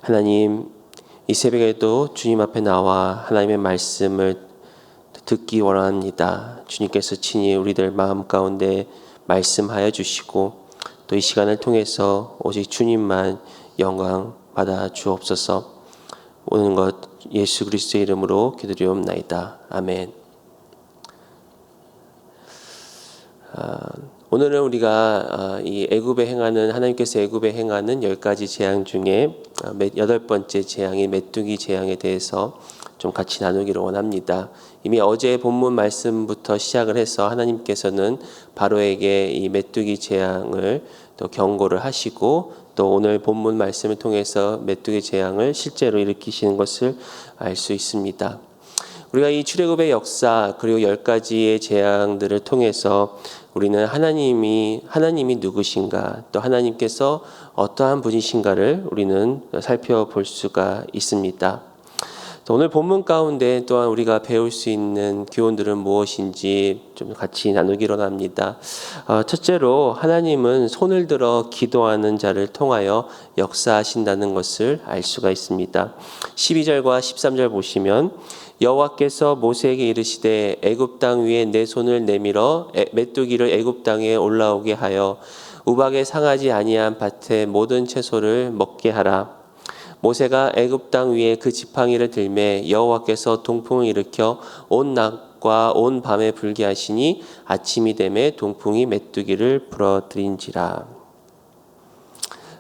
하나님, 이 새벽에도 주님 앞에 나와 하나님의 말씀을 듣기 원합니다. 주님께서 친히 우리들 마음 가운데 말씀하여 주시고 또 이 시간을 통해서 오직 주님만 영광 받아 주옵소서. 오는 것 예수 그리스도의 이름으로 기도드리옵나이다. 아멘. 오늘은 우리가 이 애굽에 행하는 하나님께서 애굽에 행하는 10가지 재앙 중에 8번째 재앙인 메뚜기 재앙에 대해서 좀 같이 나누기를 원합니다. 이미 어제 본문 말씀부터 시작을 해서 하나님께서는 바로에게 이 메뚜기 재앙을 또 경고를 하시고 또 오늘 본문 말씀을 통해서 메뚜기 재앙을 실제로 일으키시는 것을 알 수 있습니다. 우리가 이 출애굽의 역사 그리고 10가지의 재앙들을 통해서 우리는 하나님이 누구신가, 또 하나님께서 어떠한 분이신가를 우리는 살펴볼 수가 있습니다. 오늘 본문 가운데 또한 우리가 배울 수 있는 교훈들은 무엇인지 좀 같이 나누기로 합니다. 첫째로 하나님은 손을 들어 기도하는 자를 통하여 역사하신다는 것을 알 수가 있습니다. 12절과 13절 보시면 여호와께서 모세에게 이르시되 애굽 땅 위에 내 손을 내밀어 메뚜기를 애굽 땅에 올라오게 하여 우박에 상하지 아니한 밭의 모든 채소를 먹게 하라. 모세가 애굽 땅 위에 그 지팡이를 들매 여호와께서 동풍을 일으켜 온 낮과 온 밤에 불게 하시니 아침이 되매 동풍이 메뚜기를 불어들인지라.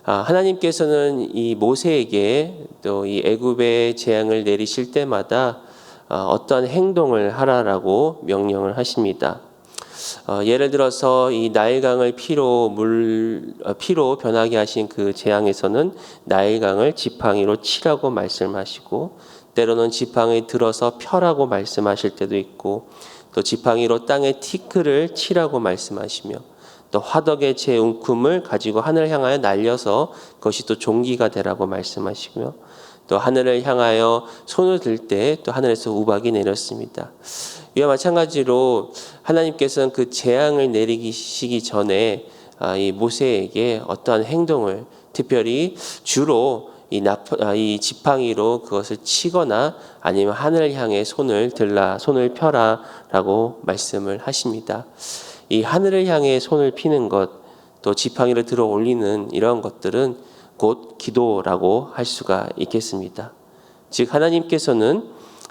하나님께서는 이 모세에게 또 이 애굽의 재앙을 내리실 때마다 어떠한 행동을 하라라고 명령을 하십니다. 예를 들어서 이 나일강을 피로 변하게 하신 그 재앙에서는 나일강을 지팡이로 치라고 말씀하시고, 때로는 지팡이 들어서 펴라고 말씀하실 때도 있고, 또 지팡이로 땅에 티끌을 치라고 말씀하시며, 또 화덕의 제 움큼을 가지고 하늘 향하여 날려서 그것이 또 종기가 되라고 말씀하시고요. 또 하늘을 향하여 손을 들 때 또 하늘에서 우박이 내렸습니다. 이와 마찬가지로 하나님께서는 그 재앙을 내리시기 전에 이 모세에게 어떠한 행동을, 특별히 주로 이 지팡이로 그것을 치거나 아니면 하늘을 향해 손을 펴라라고 말씀을 하십니다. 이 하늘을 향해 손을 피는 것, 또 지팡이를 들어 올리는 이런 것들은 곧 기도라고 할 수가 있겠습니다. 즉 하나님께서는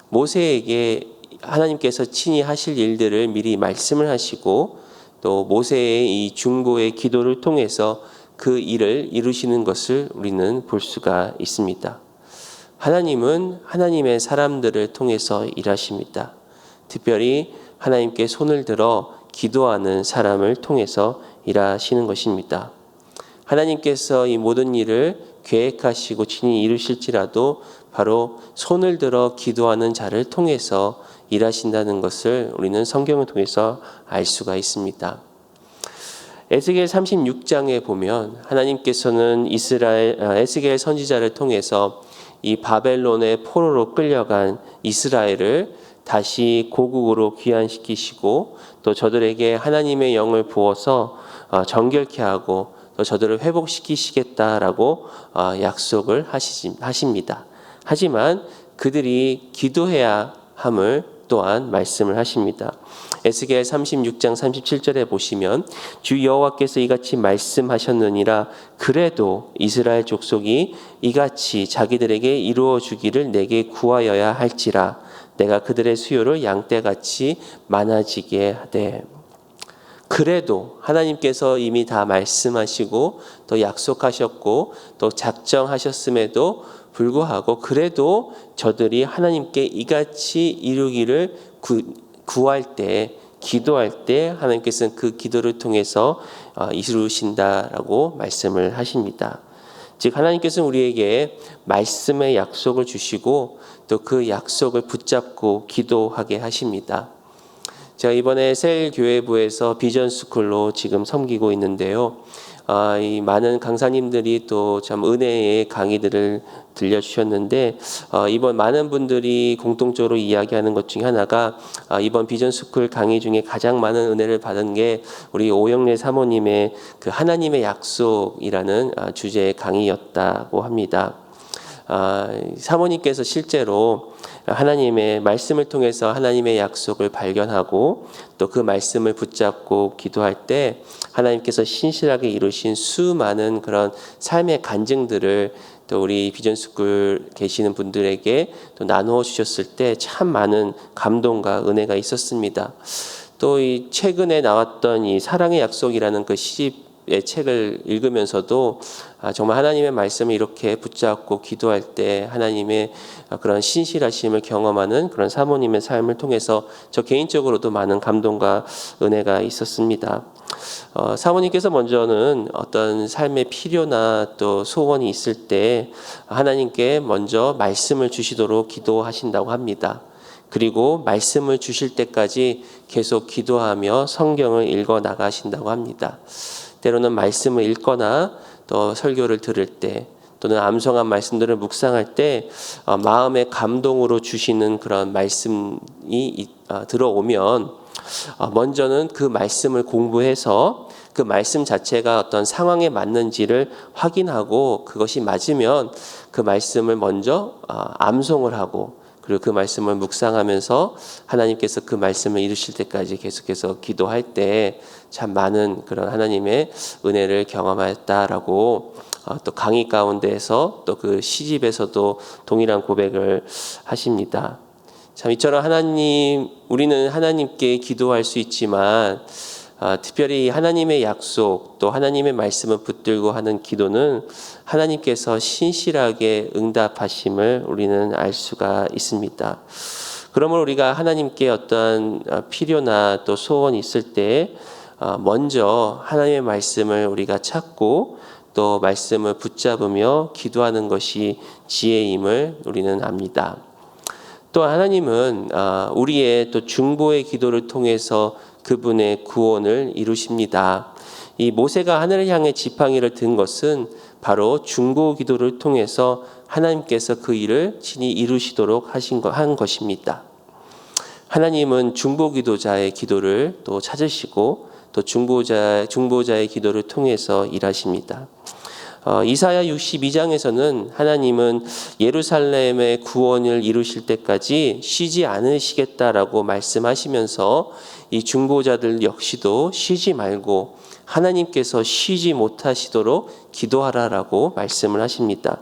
모세에게 하나님께서 친히 하실 일들을 미리 말씀을 하시고 또 모세의 이 중보의 기도를 통해서 그 일을 이루시는 것을 우리는 볼 수가 있습니다. 하나님은 하나님의 사람들을 통해서 일하십니다. 특별히 하나님께 손을 들어 기도하는 사람을 통해서 일하시는 것입니다. 하나님께서 이 모든 일을 계획하시고 친히 이루실지라도 바로 손을 들어 기도하는 자를 통해서 일하신다는 것을 우리는 성경을 통해서 알 수가 있습니다. 에스겔 36장에 보면 하나님께서는 에스겔 선지자를 통해서 이 바벨론의 포로로 끌려간 이스라엘을 다시 고국으로 귀환시키시고 또 저들에게 하나님의 영을 부어서 정결케 하고 또 저들을 회복시키시겠다라고 약속을 하십니다. 하지만 그들이 기도해야 함을 또한 말씀을 하십니다. 에스겔 36장 37절에 보시면 주 여호와께서 이같이 말씀하셨느니라. 그래도 이스라엘 족속이 이같이 자기들에게 이루어 주기를 내게 구하여야 할지라. 내가 그들의 수요를 양떼같이 많아지게 하되. 그래도 하나님께서 이미 다 말씀하시고 또 약속하셨고 또 작정하셨음에도 불구하고 그래도 저들이 하나님께 이같이 이루기를 구할 때, 기도할 때 하나님께서는 그 기도를 통해서 이루신다라고 말씀을 하십니다. 즉 하나님께서는 우리에게 말씀의 약속을 주시고 또 그 약속을 붙잡고 기도하게 하십니다. 제가 이번에 셀교회부에서 비전스쿨로 지금 섬기고 있는데요. 이 많은 강사님들이 또 참 은혜의 강의들을 들려주셨는데 이번 많은 분들이 공통적으로 이야기하는 것 중에 하나가 이번 비전스쿨 강의 중에 가장 많은 은혜를 받은 게 우리 오영래 사모님의 그 하나님의 약속이라는 주제의 강의였다고 합니다. 사모님께서 실제로 하나님의 말씀을 통해서 하나님의 약속을 발견하고 또 그 말씀을 붙잡고 기도할 때 하나님께서 신실하게 이루신 수많은 그런 삶의 간증들을 또 우리 비전스쿨 계시는 분들에게 또 나누어 주셨을 때 참 많은 감동과 은혜가 있었습니다. 또 이 최근에 나왔던 이 사랑의 약속이라는 그 시집의 책을 읽으면서도 정말 하나님의 말씀을 이렇게 붙잡고 기도할 때 하나님의 그런 신실하심을 경험하는 그런 사모님의 삶을 통해서 저 개인적으로도 많은 감동과 은혜가 있었습니다. 사모님께서 먼저는 어떤 삶의 필요나 또 소원이 있을 때 하나님께 먼저 말씀을 주시도록 기도하신다고 합니다. 그리고 말씀을 주실 때까지 계속 기도하며 성경을 읽어 나가신다고 합니다. 때로는 말씀을 읽거나 또 설교를 들을 때 또는 암송한 말씀들을 묵상할 때 마음의 감동으로 주시는 그런 말씀이 들어오면 먼저는 그 말씀을 공부해서 그 말씀 자체가 어떤 상황에 맞는지를 확인하고 그것이 맞으면 그 말씀을 먼저 암송을 하고 그리고 그 말씀을 묵상하면서 하나님께서 그 말씀을 이루실 때까지 계속해서 기도할 때 참 많은 그런 하나님의 은혜를 경험했다라고 또 강의 가운데에서 또 그 시집에서도 동일한 고백을 하십니다. 참 이처럼 우리는 하나님께 기도할 수 있지만 특별히 하나님의 약속 또 하나님의 말씀을 붙들고 하는 기도는 하나님께서 신실하게 응답하심을 우리는 알 수가 있습니다. 그러므로 우리가 하나님께 어떠한 필요나 또 소원이 있을 때 먼저 하나님의 말씀을 우리가 찾고 또 말씀을 붙잡으며 기도하는 것이 지혜임을 우리는 압니다. 또 하나님은 우리의 또 중보의 기도를 통해서 그분의 구원을 이루십니다. 이 모세가 하늘을 향해 지팡이를 든 것은 바로 중보 기도를 통해서 하나님께서 그 일을 친히 이루시도록 한 것입니다. 하나님은 중보 기도자의 기도를 또 찾으시고 또 중보자의 기도를 통해서 일하십니다. 이사야 62장에서는 하나님은 예루살렘의 구원을 이루실 때까지 쉬지 않으시겠다라고 말씀하시면서 이 중보자들 역시도 쉬지 말고 하나님께서 쉬지 못하시도록 기도하라라고 말씀을 하십니다.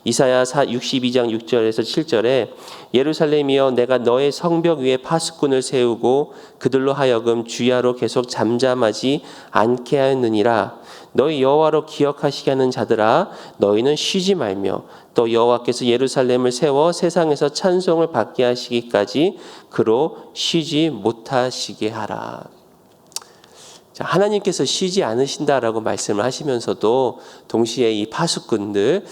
이사야 62장 6절에서 7절에 예루살렘이여 내가 너의 성벽 위에 파수꾼을 세우고 그들로 하여금 주야로 계속 잠잠하지 않게 하였느니라. 너희 여호와로 기억하시게 하는 자들아 너희는 쉬지 말며 또 여호와께서 예루살렘을 세워 세상에서 찬송을 받게 하시기까지 그로 쉬지 못하시게 하라. 하나님께서 쉬지 않으신다라고 말씀을 하시면서도 동시에 이 파수꾼들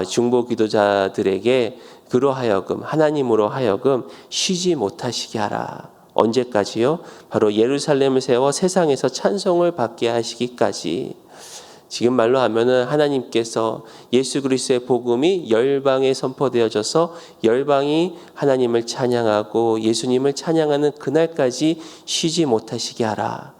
중보 기도자들에게 그로 하여금 하나님으로 하여금 쉬지 못하시게 하라. 언제까지요? 바로 예루살렘을 세워 세상에서 찬송을 받게 하시기까지. 지금 말로 하면은 하나님께서 예수 그리스도의 복음이 열방에 선포되어져서 열방이 하나님을 찬양하고 예수님을 찬양하는 그날까지 쉬지 못하시게 하라.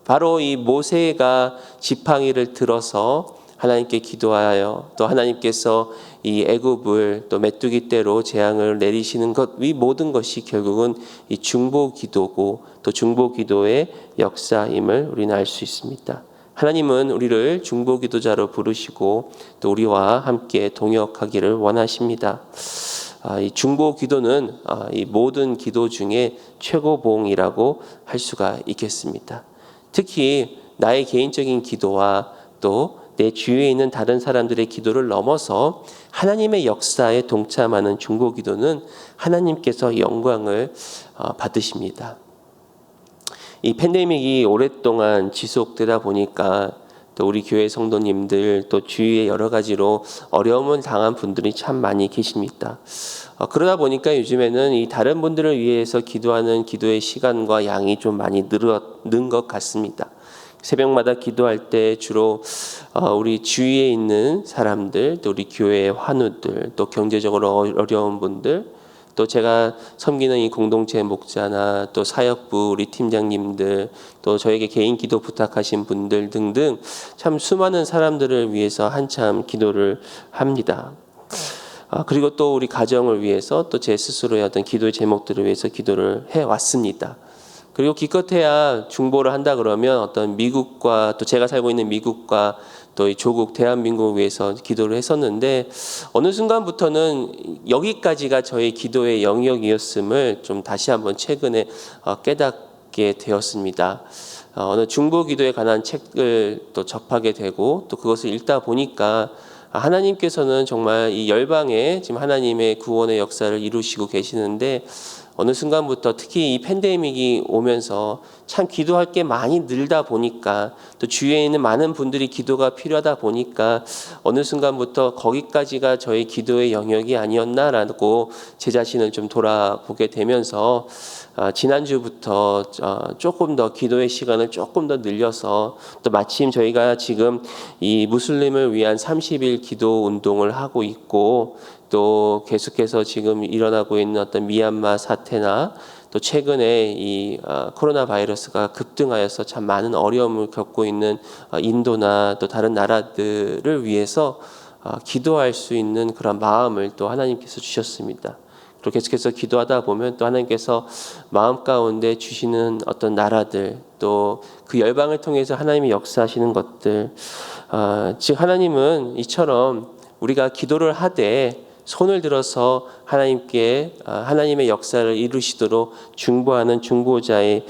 바로 이 모세가 지팡이를 들어서 하나님께 기도하여 또 하나님께서 이 애굽을 또 메뚜기 떼로 재앙을 내리시는 것 이 모든 것이 결국은 이 중보 기도고 또 중보 기도의 역사임을 우리는 알 수 있습니다. 하나님은 우리를 중보 기도자로 부르시고 또 우리와 함께 동역하기를 원하십니다. 이 중보 기도는 이 모든 기도 중에 최고봉이라고 할 수가 있겠습니다. 특히 나의 개인적인 기도와 또 내 주위에 있는 다른 사람들의 기도를 넘어서 하나님의 역사에 동참하는 중보 기도는 하나님께서 영광을 받으십니다. 이 팬데믹이 오랫동안 지속되다 보니까 또 우리 교회 성도님들 또 주위에 여러 가지로 어려움을 당한 분들이 참 많이 계십니다. 그러다 보니까 요즘에는 이 다른 분들을 위해서 기도하는 기도의 시간과 양이 좀 많이 는 것 같습니다. 새벽마다 기도할 때 주로 우리 주위에 있는 사람들, 또 우리 교회의 환우들, 또 경제적으로 어려운 분들, 또 제가 섬기는 이 공동체 목자나 또 사역부 우리 팀장님들, 또 저에게 개인 기도 부탁하신 분들 등등 참 수많은 사람들을 위해서 한참 기도를 합니다. 그리고 또 우리 가정을 위해서 또 제 스스로의 어떤 기도의 제목들을 위해서 기도를 해왔습니다. 그리고 기껏해야 중보를 한다 그러면 어떤 미국과 또 제가 살고 있는 미국과 또 이 조국 대한민국을 위해서 기도를 했었는데 어느 순간부터는 여기까지가 저의 기도의 영역이었음을 좀 다시 한번 최근에 깨닫게 되었습니다. 어느 중보 기도에 관한 책을 또 접하게 되고 또 그것을 읽다 보니까 하나님께서는 정말 이 열방에 지금 하나님의 구원의 역사를 이루시고 계시는데 어느 순간부터 특히 이 팬데믹이 오면서 참 기도할 게 많이 늘다 보니까 또 주위에 있는 많은 분들이 기도가 필요하다 보니까 어느 순간부터 거기까지가 저의 기도의 영역이 아니었나라고 제 자신을 좀 돌아보게 되면서 지난주부터 조금 더 기도의 시간을 조금 더 늘려서 또 마침 저희가 지금 이 무슬림을 위한 30일 기도 운동을 하고 있고 또 계속해서 지금 일어나고 있는 어떤 미얀마 사태나 또 최근에 이 코로나 바이러스가 급등하여서 참 많은 어려움을 겪고 있는 인도나 또 다른 나라들을 위해서 기도할 수 있는 그런 마음을 또 하나님께서 주셨습니다. 그리고 계속해서 기도하다 보면 또 하나님께서 마음 가운데 주시는 어떤 나라들 또 그 열방을 통해서 하나님이 역사하시는 것들 즉 하나님은 이처럼 우리가 기도를 하되 손을 들어서 하나님께 하나님의 역사를 이루시도록 중보하는 중보자의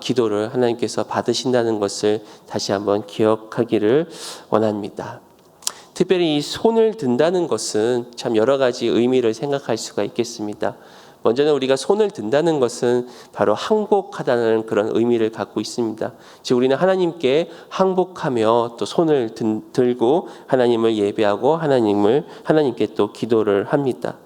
기도를 하나님께서 받으신다는 것을 다시 한번 기억하기를 원합니다. 특별히 이 손을 든다는 것은 참 여러 가지 의미를 생각할 수가 있겠습니다. 먼저는 우리가 손을 든다는 것은 바로 항복하다는 그런 의미를 갖고 있습니다. 즉 우리는 하나님께 항복하며 또 손을 들고 하나님을 예배하고 하나님께 또 기도를 합니다.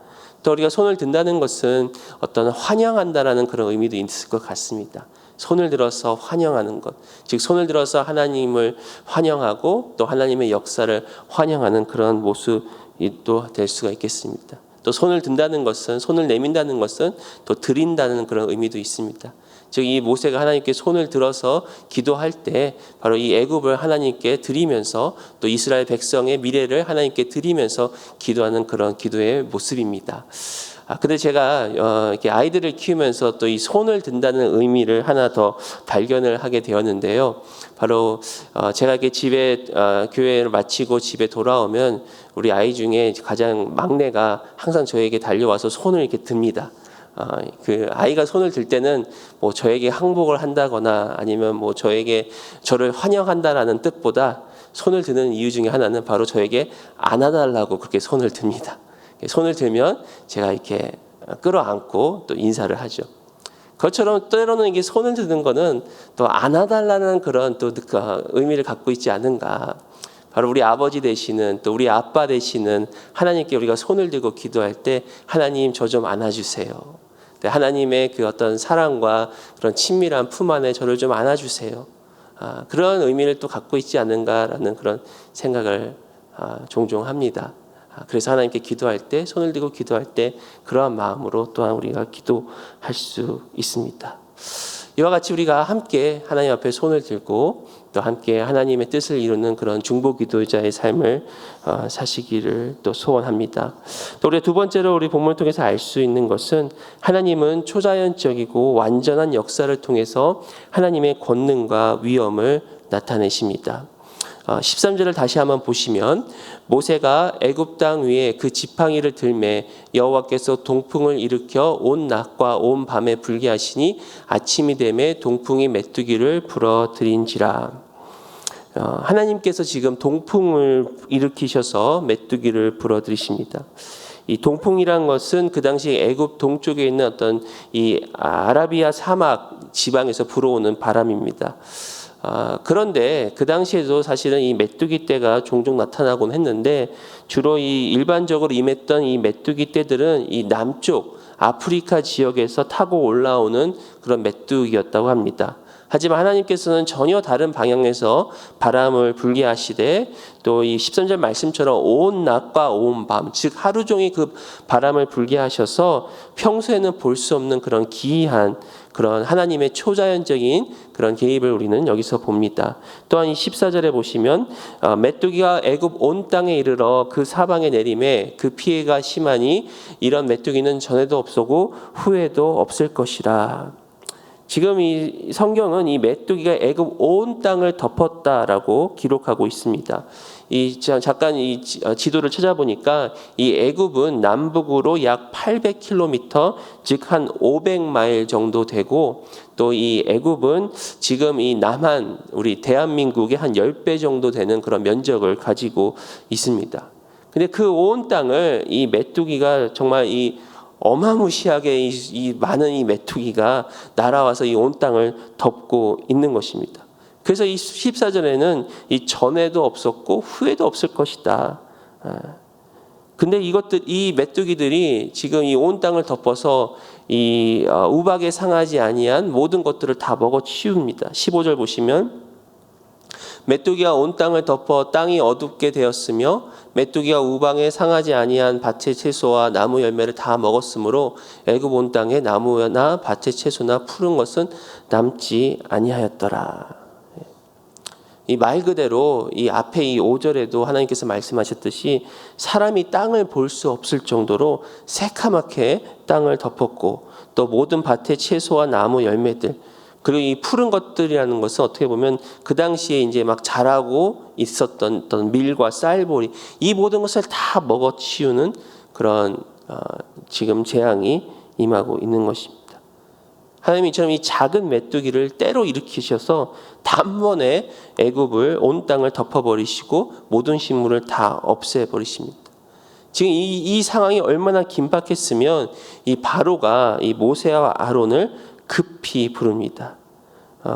또 우리가 손을 든다는 것은 어떤 환영한다라는 그런 의미도 있을 것 같습니다. 손을 들어서 환영하는 것, 즉 손을 들어서 하나님을 환영하고 또 하나님의 역사를 환영하는 그런 모습이 또 될 수가 있겠습니다. 또 손을 든다는 것은 손을 내민다는 것은 또 드린다는 그런 의미도 있습니다. 즉 이 모세가 하나님께 손을 들어서 기도할 때 바로 이 애굽을 하나님께 드리면서 또 이스라엘 백성의 미래를 하나님께 드리면서 기도하는 그런 기도의 모습입니다. 근데 제가 이렇게 아이들을 키우면서 또 이 손을 든다는 의미를 하나 더 발견을 하게 되었는데요. 바로 제가 이렇게 집에 교회를 마치고 집에 돌아오면 우리 아이 중에 가장 막내가 항상 저에게 달려와서 손을 이렇게 듭니다. 그 아이가 손을 들 때는 뭐 저에게 항복을 한다거나 아니면 뭐 저를 환영한다라는 뜻보다 손을 드는 이유 중에 하나는 바로 저에게 안아달라고 그렇게 손을 듭니다. 손을 들면 제가 이렇게 끌어안고 또 인사를 하죠. 그것처럼 때로는 이게 손을 드는 거는 또 안아달라는 그런 또 의미를 갖고 있지 않은가. 바로 우리 아버지 되시는 또 우리 아빠 되시는 하나님께 우리가 손을 들고 기도할 때 하나님 저 좀 안아주세요. 하나님의 그 어떤 사랑과 그런 친밀한 품 안에 저를 좀 안아주세요. 그런 의미를 또 갖고 있지 않은가라는 그런 생각을 종종 합니다. 그래서 하나님께 기도할 때 손을 들고 기도할 때 그러한 마음으로 또한 우리가 기도할 수 있습니다. 이와 같이 우리가 함께 하나님 앞에 손을 들고 또 함께 하나님의 뜻을 이루는 그런 중보 기도자의 삶을 사시기를 또 소원합니다. 또 우리 두 번째로 우리 본문을 통해서 알 수 있는 것은 하나님은 초자연적이고 완전한 역사를 통해서 하나님의 권능과 위엄을 나타내십니다. 13절을 다시 한번 보시면 모세가 애굽 땅 위에 그 지팡이를 들매 여호와께서 동풍을 일으켜 온 낮과 온 밤에 불게 하시니 아침이 되매 동풍이 메뚜기를 불어들인지라. 하나님께서 지금 동풍을 일으키셔서 메뚜기를 불어들이십니다. 이 동풍이란 것은 그 당시 애굽 동쪽에 있는 어떤 이 아라비아 사막 지방에서 불어오는 바람입니다. 그런데 그 당시에도 사실은 이 메뚜기 떼가 종종 나타나곤 했는데 주로 이 일반적으로 임했던 이 메뚜기 떼들은 이 남쪽 아프리카 지역에서 타고 올라오는 그런 메뚜기였다고 합니다. 하지만 하나님께서는 전혀 다른 방향에서 바람을 불게 하시되 또 이 13절 말씀처럼 온 낮과 온 밤, 즉 하루 종일 그 바람을 불게 하셔서 평소에는 볼 수 없는 그런 기이한 그런 하나님의 초자연적인 그런 개입을 우리는 여기서 봅니다. 또한 이 14절에 보시면 메뚜기가 애굽 온 땅에 이르러 그 사방에 내림에 그 피해가 심하니 이런 메뚜기는 전에도 없었고 후에도 없을 것이라. 지금 이 성경은 이 메뚜기가 애굽 온 땅을 덮었다라고 기록하고 있습니다. 잠깐 이 지도를 찾아보니까 이 애굽은 남북으로 약 800km, 즉 한 500마일 정도 되고, 또 이 애굽은 지금 이 남한 우리 대한민국의 한 10배 정도 되는 그런 면적을 가지고 있습니다. 근데 그 온 땅을 이 메뚜기가 정말 이 어마무시하게 이 많은 이 메뚜기가 날아와서 이 온 땅을 덮고 있는 것입니다. 그래서 이 14절에는 이 전에도 없었고 후에도 없을 것이다. 근데 이 메뚜기들이 지금 이 온 땅을 덮어서 이 우박에 상하지 아니한 모든 것들을 다 먹어 치웁니다. 15절 보시면 메뚜기가 온 땅을 덮어 땅이 어둡게 되었으며 메뚜기가 우방에 상하지 아니한 밭의 채소와 나무 열매를 다 먹었으므로 애굽 온 땅에 나무나 밭의 채소나 푸른 것은 남지 아니하였더라. 이 말 그대로 이 앞에 이 5절에도 하나님께서 말씀하셨듯이 사람이 땅을 볼 수 없을 정도로 새카맣게 땅을 덮었고, 또 모든 밭의 채소와 나무 열매들, 그리고 이 푸른 것들이라는 것은 어떻게 보면 그 당시에 이제 막 자라고 있었던 어떤 밀과 쌀보리, 이 모든 것을 다 먹어치우는 그런 지금 재앙이 임하고 있는 것입니다. 하나님이 이처럼 이 작은 메뚜기를 때로 일으키셔서 단번에 애굽을 온 땅을 덮어버리시고 모든 식물을 다 없애버리십니다. 지금 이 상황이 얼마나 긴박했으면 이 바로가 이 모세와 아론을 급히 부릅니다.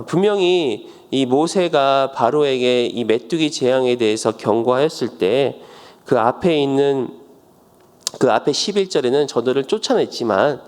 분명히 이 모세가 바로에게 이 메뚜기 재앙에 대해서 경고하였을 때 그 앞에 11절에는 저들을 쫓아냈지만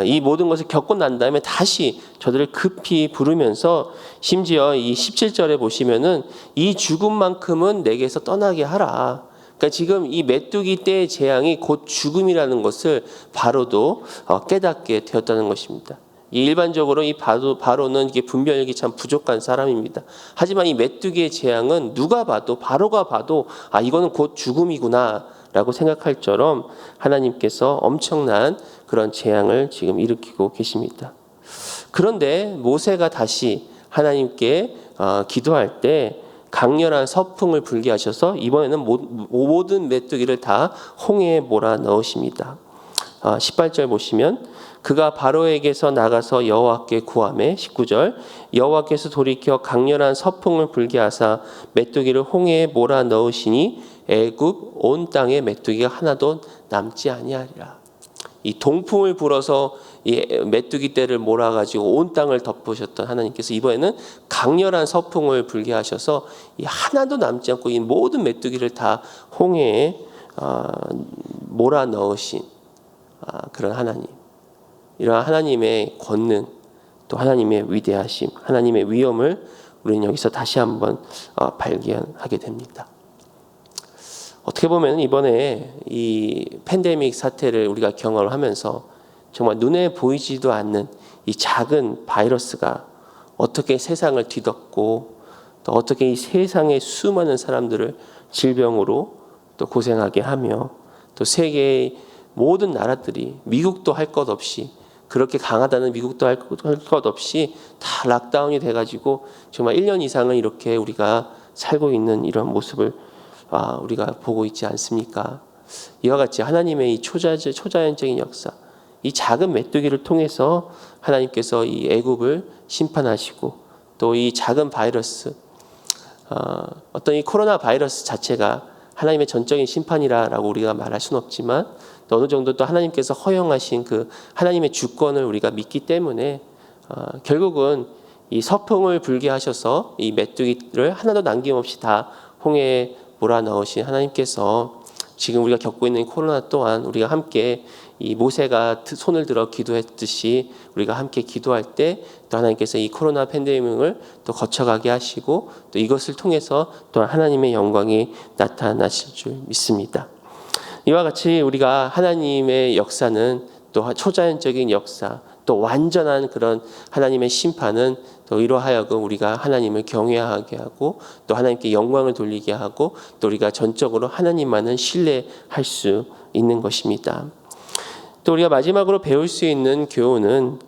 이 모든 것을 겪고 난 다음에 다시 저들을 급히 부르면서 심지어 이 17절에 보시면은 이 죽음만큼은 내게서 떠나게 하라. 그러니까 지금 이 메뚜기 때의 재앙이 곧 죽음이라는 것을 바로도 깨닫게 되었다는 것입니다. 일반적으로 이 바로는 이게 분별력이 참 부족한 사람입니다. 하지만 이 메뚜기의 재앙은 누가 봐도 바로가 봐도 이거는 곧 죽음이구나 라고 생각할 처럼 하나님께서 엄청난 그런 재앙을 지금 일으키고 계십니다. 그런데 모세가 다시 하나님께 기도할 때 강렬한 서풍을 불게 하셔서 이번에는 모든 메뚜기를 다 홍해에 몰아 넣으십니다. 18절 보시면 그가 바로에게서 나가서 여호와께 구하매 19절 여호와께서 돌이켜 강렬한 서풍을 불게 하사 메뚜기를 홍해에 몰아 넣으시니 애굽 온 땅에 메뚜기가 하나도 남지 아니하리라. 이 동풍을 불어서 이 메뚜기 떼를 몰아가지고 온 땅을 덮으셨던 하나님께서 이번에는 강렬한 서풍을 불게 하셔서 이 하나도 남지 않고 이 모든 메뚜기를 다 홍해에 몰아 넣으신 그런 하나님. 이러한 하나님의 권능, 또 하나님의 위대하심, 하나님의 위엄을 우리는 여기서 다시 한번 발견하게 됩니다. 어떻게 보면 이번에 이 팬데믹 사태를 우리가 경험을 하면서 정말 눈에 보이지도 않는 이 작은 바이러스가 어떻게 세상을 뒤덮고 또 어떻게 이 세상의 수많은 사람들을 질병으로 또 고생하게 하며 또 세계의 모든 나라들이 미국도 할 것 없이 그렇게 강하다는 미국도 할 것 없이 다 락다운이 돼가지고 정말 1년 이상을 이렇게 우리가 살고 있는 이런 모습을 우리가 보고 있지 않습니까? 이와 같이 하나님의 이 초자연적인 역사, 이 작은 메뚜기를 통해서 하나님께서 이 애굽을 심판하시고 또 이 작은 바이러스, 어떤 이 코로나 바이러스 자체가 하나님의 전적인 심판이라고 우리가 말할 수는 없지만 또 어느 정도 또 하나님께서 허용하신 그 하나님의 주권을 우리가 믿기 때문에 결국은 이 서풍을 불게 하셔서 이 메뚜기를 하나도 남김없이 다 홍해에 몰아넣으신 하나님께서 지금 우리가 겪고 있는 코로나 또한 우리가 함께 이 모세가 손을 들어 기도했듯이 우리가 함께 기도할 때 또 하나님께서 이 코로나 팬데믹을 또 거쳐가게 하시고 또 이것을 통해서 또한 하나님의 영광이 나타나실 줄 믿습니다. 이와 같이 우리가 하나님의 역사는 또 초자연적인 역사, 또 완전한 그런 하나님의 심판은 또 이로 하여금 우리가 하나님을 경외하게 하고 또 하나님께 영광을 돌리게 하고 또 우리가 전적으로 하나님만을 신뢰할 수 있는 것입니다. 또 우리가 마지막으로 배울 수 있는 교훈은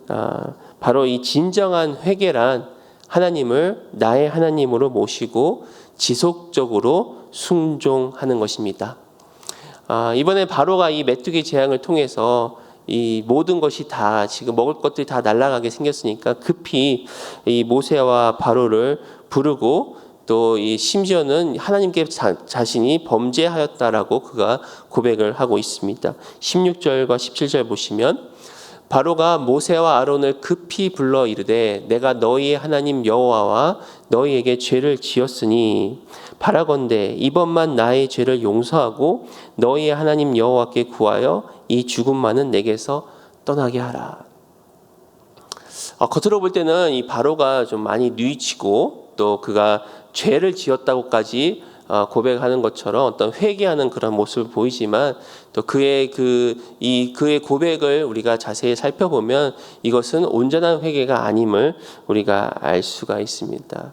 바로 이 진정한 회개란 하나님을 나의 하나님으로 모시고 지속적으로 순종하는 것입니다. 이번에 바로가 이 메뚜기 재앙을 통해서 이 모든 것이 다 지금 먹을 것들이 다 날아가게 생겼으니까 급히 이 모세와 바로를 부르고 또 이 심지어는 하나님께 자신이 범죄하였다라고 그가 고백을 하고 있습니다. 16절과 17절 보시면 바로가 모세와 아론을 급히 불러 이르되 내가 너희의 하나님 여호와와 너희에게 죄를 지었으니 바라건대 이번만 나의 죄를 용서하고 너희의 하나님 여호와께 구하여 이 죽음만은 내게서 떠나게 하라. 겉으로 볼 때는 이 바로가 좀 많이 뉘치고 또 그가 죄를 지었다고까지 고백하는 것처럼 어떤 회개하는 그런 모습을 보이지만 또 그의 고백을 우리가 자세히 살펴보면 이것은 온전한 회개가 아님을 우리가 알 수가 있습니다.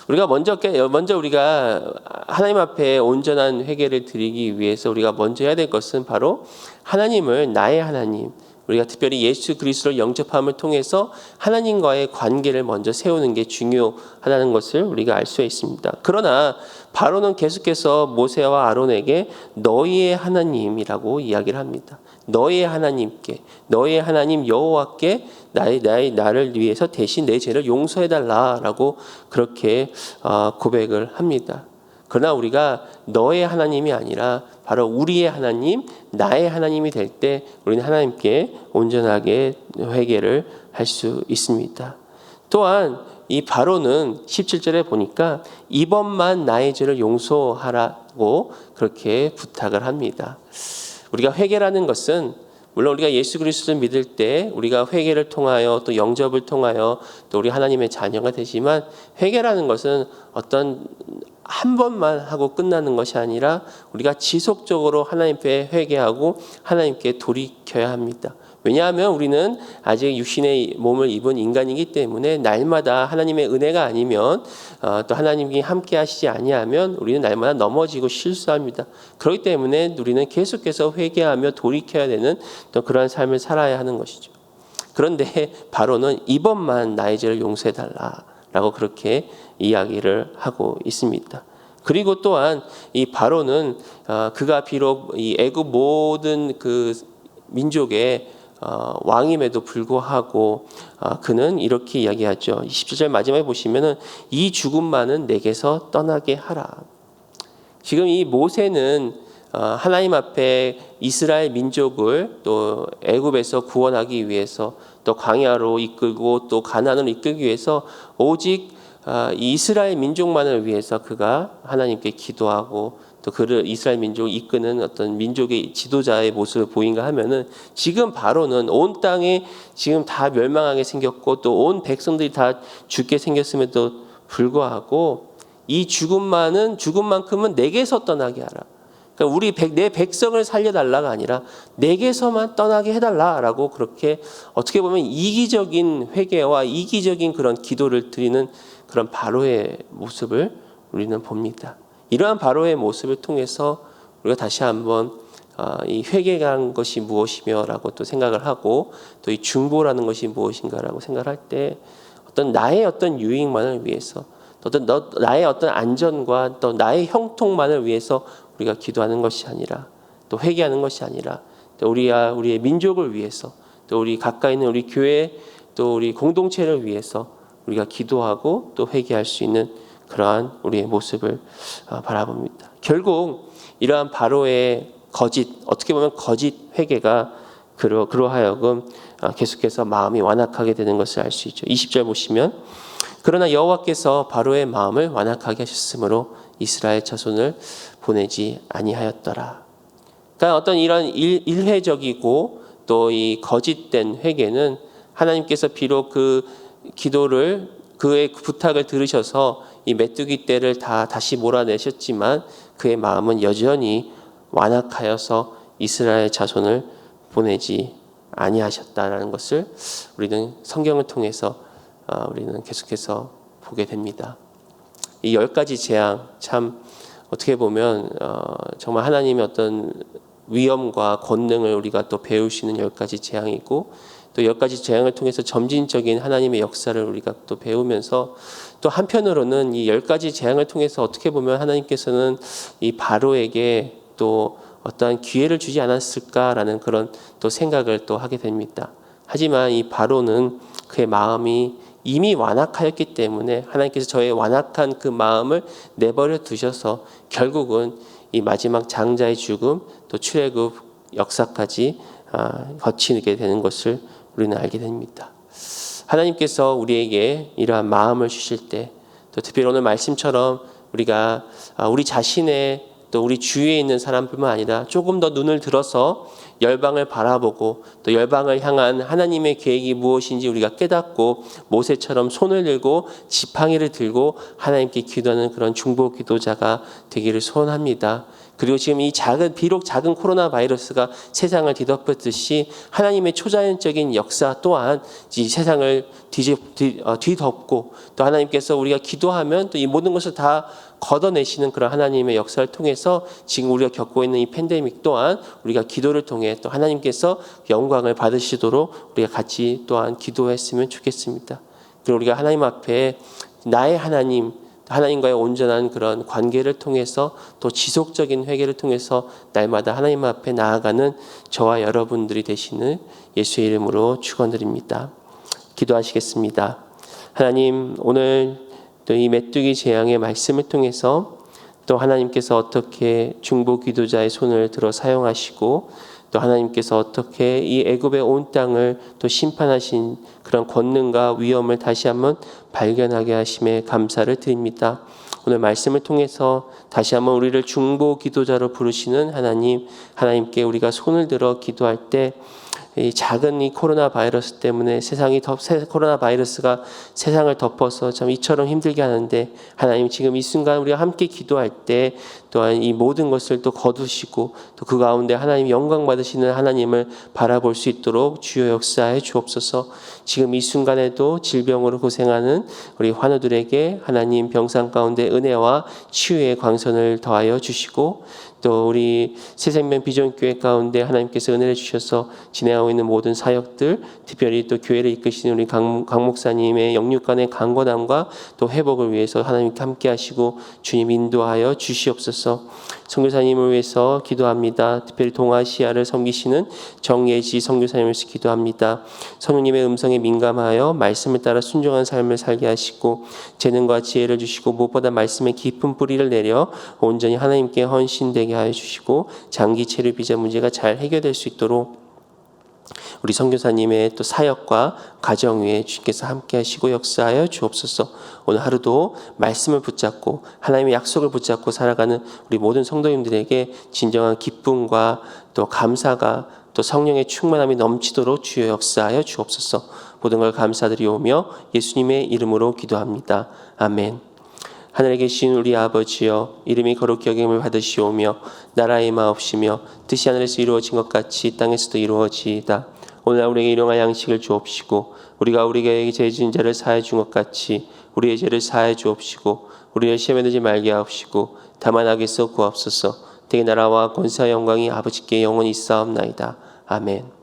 우리가 먼저 우리가 하나님 앞에 온전한 회개를 드리기 위해서 우리가 먼저 해야 될 것은 바로 하나님을 나의 하나님, 우리가 특별히 예수 그리스도를 영접함을 통해서 하나님과의 관계를 먼저 세우는 게 중요하다는 것을 우리가 알 수 있습니다. 그러나 바로는 계속해서 모세와 아론에게 너희의 하나님이라고 이야기를 합니다. 너희의 하나님께, 너희의 하나님 여호와께 나를 위해서 대신 내 죄를 용서해달라라고 그렇게 고백을 합니다. 그러나 우리가 너의 하나님이 아니라 바로 우리의 하나님, 나의 하나님이 될 때 우리는 하나님께 온전하게 회개를 할 수 있습니다. 또한 이 바로는 17절에 보니까 이번만 나의 죄를 용서하라고 그렇게 부탁을 합니다. 우리가 회개라는 것은 물론 우리가 예수 그리스도를 믿을 때 우리가 회개를 통하여 또 영접을 통하여 또 우리 하나님의 자녀가 되지만 회개라는 것은 어떤 한 번만 하고 끝나는 것이 아니라 우리가 지속적으로 하나님께 회개하고 하나님께 돌이켜야 합니다. 왜냐하면 우리는 아직 육신의 몸을 입은 인간이기 때문에 날마다 하나님의 은혜가 아니면 또 하나님이 함께 하시지 아니하면 우리는 날마다 넘어지고 실수합니다. 그렇기 때문에 우리는 계속해서 회개하며 돌이켜야 되는 또 그러한 삶을 살아야 하는 것이죠. 그런데 바로는 이번만 나의 죄를 용서해달라라고 그렇게 이야기를 하고 있습니다. 그리고 또한 이 바로는 그가 비록 이 애굽 모든 그 민족의 왕임에도 불구하고 그는 이렇게 이야기하죠. 27절 마지막에 보시면은 이 죽음만은 내게서 떠나게 하라. 지금 이 모세는 하나님 앞에 이스라엘 민족을 또 애굽에서 구원하기 위해서 또 광야로 이끌고 또 가나안으로 이끌기 위해서 오직 이스라엘 민족만을 위해서 그가 하나님께 기도하고 또 그를 이스라엘 민족을 이끄는 어떤 민족의 지도자의 모습을 보인가 하면은 지금 바로는 온 땅에 지금 다 멸망하게 생겼고 또 온 백성들이 다 죽게 생겼음에도 불구하고 이 죽음만큼은 내게서 떠나게 하라. 그러니까 내 백성을 살려달라가 아니라 내게서만 떠나게 해달라라고 그렇게 어떻게 보면 이기적인 회개와 이기적인 그런 기도를 드리는 그런 바로의 모습을 우리는 봅니다. 이러한 바로의 모습을 통해서 우리가 다시 한번 이 회개라는 것이 무엇이며라고 또 생각을 하고 또 이 중보라는 것이 무엇인가라고 생각할 때 나의 어떤 유익만을 위해서 나의 어떤 안전과 또 나의 형통만을 위해서 우리가 기도하는 것이 아니라 또 회개하는 것이 아니라 또 우리의 민족을 위해서 또 우리 가까이 있는 우리 교회 또 우리 공동체를 위해서 우리가 기도하고 또 회개할 수 있는 그러한 우리의 모습을 바라봅니다. 결국 이러한 바로의 어떻게 보면 거짓 회개가 그로 하여금 계속해서 마음이 완악하게 되는 것을 알 수 있죠. 20절 보시면 그러나 여호와께서 바로의 마음을 완악하게 하셨으므로 이스라엘 자손을 보내지 아니하였더라. 그러니까 어떤 이런 일회적이고 또 이 거짓된 회개는 하나님께서 비록 그 기도를 그의 부탁을 들으셔서 이 메뚜기 떼를 다시 몰아내셨지만 그의 마음은 여전히 완악하여서 이스라엘 자손을 보내지 아니하셨다라는 것을 우리는 성경을 통해서 우리는 계속해서 보게 됩니다. 이 10가지 재앙, 참 어떻게 보면 정말 하나님의 어떤 위엄과 권능을 우리가 또 배울 수 있는 10가지 재앙이고, 또 10가지 재앙을 통해서 점진적인 하나님의 역사를 우리가 또 배우면서, 또 한편으로는 이 10가지 재앙을 통해서 어떻게 보면 하나님께서는 이 바로에게 또 어떠한 기회를 주지 않았을까라는 그런 또 생각을 또 하게 됩니다. 하지만 이 바로는 그의 마음이 이미 완악하였기 때문에 하나님께서 저의 완악한 그 마음을 내버려 두셔서 결국은 이 마지막 장자의 죽음, 또 출애굽 역사까지 거치게 되는 것을 우리는 알게 됩니다. 하나님께서 우리에게 이러한 마음을 주실 때, 또 특별히 오늘 말씀처럼 우리가 우리 자신의 또 우리 주위에 있는 사람뿐만 아니라 조금 더 눈을 들어서 열방을 바라보고 또 열방을 향한 하나님의 계획이 무엇인지 우리가 깨닫고 모세처럼 손을 들고 지팡이를 들고 하나님께 기도하는 그런 중보 기도자가 되기를 소원합니다. 그리고 지금 이 비록 작은 코로나 바이러스가 세상을 뒤덮었듯이 하나님의 초자연적인 역사 또한 이 세상을 뒤덮고, 또 하나님께서 우리가 기도하면 또 이 모든 것을 다 걷어내시는 그런 하나님의 역사를 통해서 지금 우리가 겪고 있는 이 팬데믹 또한 우리가 기도를 통해 또 하나님께서 영광을 받으시도록 우리가 같이 또한 기도했으면 좋겠습니다. 그리고 우리가 하나님 앞에 나의 하나님과의 온전한 그런 관계를 통해서 또 지속적인 회개를 통해서 날마다 하나님 앞에 나아가는 저와 여러분들이 되시는 예수의 이름으로 축원드립니다. 기도하시겠습니다. 하나님, 오늘 또 이 메뚜기 재앙의 말씀을 통해서 또 하나님께서 어떻게 중보 기도자의 손을 들어 사용하시고, 또 하나님께서 어떻게 이 애굽의 온 땅을 또 심판하신 그런 권능과 위엄을 다시 한번 발견하게 하심에 감사를 드립니다. 오늘 말씀을 통해서 다시 한번 우리를 중보 기도자로 부르시는 하나님께 우리가 손을 들어 기도할 때 이 작은 이 코로나 바이러스 때문에 코로나 바이러스가 세상을 덮어서 참 이처럼 힘들게 하는데, 하나님 지금 이 순간 우리가 함께 기도할 때 또한 이 모든 것을 또 거두시고 또 그 가운데 하나님 영광 받으시는 하나님을 바라볼 수 있도록 주여 역사해 주옵소서. 지금 이 순간에도 질병으로 고생하는 우리 환우들에게 하나님 병상 가운데 은혜와 치유의 광선을 더하여 주시고, 또 우리 새생명 비전교회 가운데 하나님께서 은혜를 주셔서 진행하고 있는 모든 사역들, 특별히 또 교회를 이끄시는 우리 강 목사님의 영육간의 강건함과 또 회복을 위해서 하나님께 함께 하시고 주님 인도하여 주시옵소서. 선교사님을 위해서 기도합니다. 특별히 동아시아를 섬기시는 정예지 선교사님을 위해서 기도합니다. 성령님의 음성에 민감하여 말씀을 따라 순종한 삶을 살게 하시고 재능과 지혜를 주시고, 무엇보다 말씀의 깊은 뿌리를 내려 온전히 하나님께 헌신되게 하여 주시고, 장기 체류 비자 문제가 잘 해결될 수 있도록 우리 선교사님의 또 사역과 가정 위에 주께서 함께 하시고 역사하여 주옵소서. 오늘 하루도 말씀을 붙잡고 하나님의 약속을 붙잡고 살아가는 우리 모든 성도님들에게 진정한 기쁨과 또 감사가 또 성령의 충만함이 넘치도록 주여 역사하여 주옵소서. 모든 걸 감사드리오며 예수님의 이름으로 기도합니다. 아멘. 하늘에 계신 우리 아버지여, 이름이 거룩히 여김을 받으시오며 나라의 마옵시며 뜻이 하늘에서 이루어진 것 같이 땅에서도 이루어지이다. 오늘날 우리에게 일용할 양식을 주옵시고, 우리가 우리에게 죄 지은 자를 사하여 준 것 같이 우리의 죄를 사하여 주옵시고, 우리를 시험에 들지 말게 하옵시고 다만 악에서 구하옵소서. 대개 나라와 권세와 영광이 아버지께 영원히 있사옵나이다. 아멘.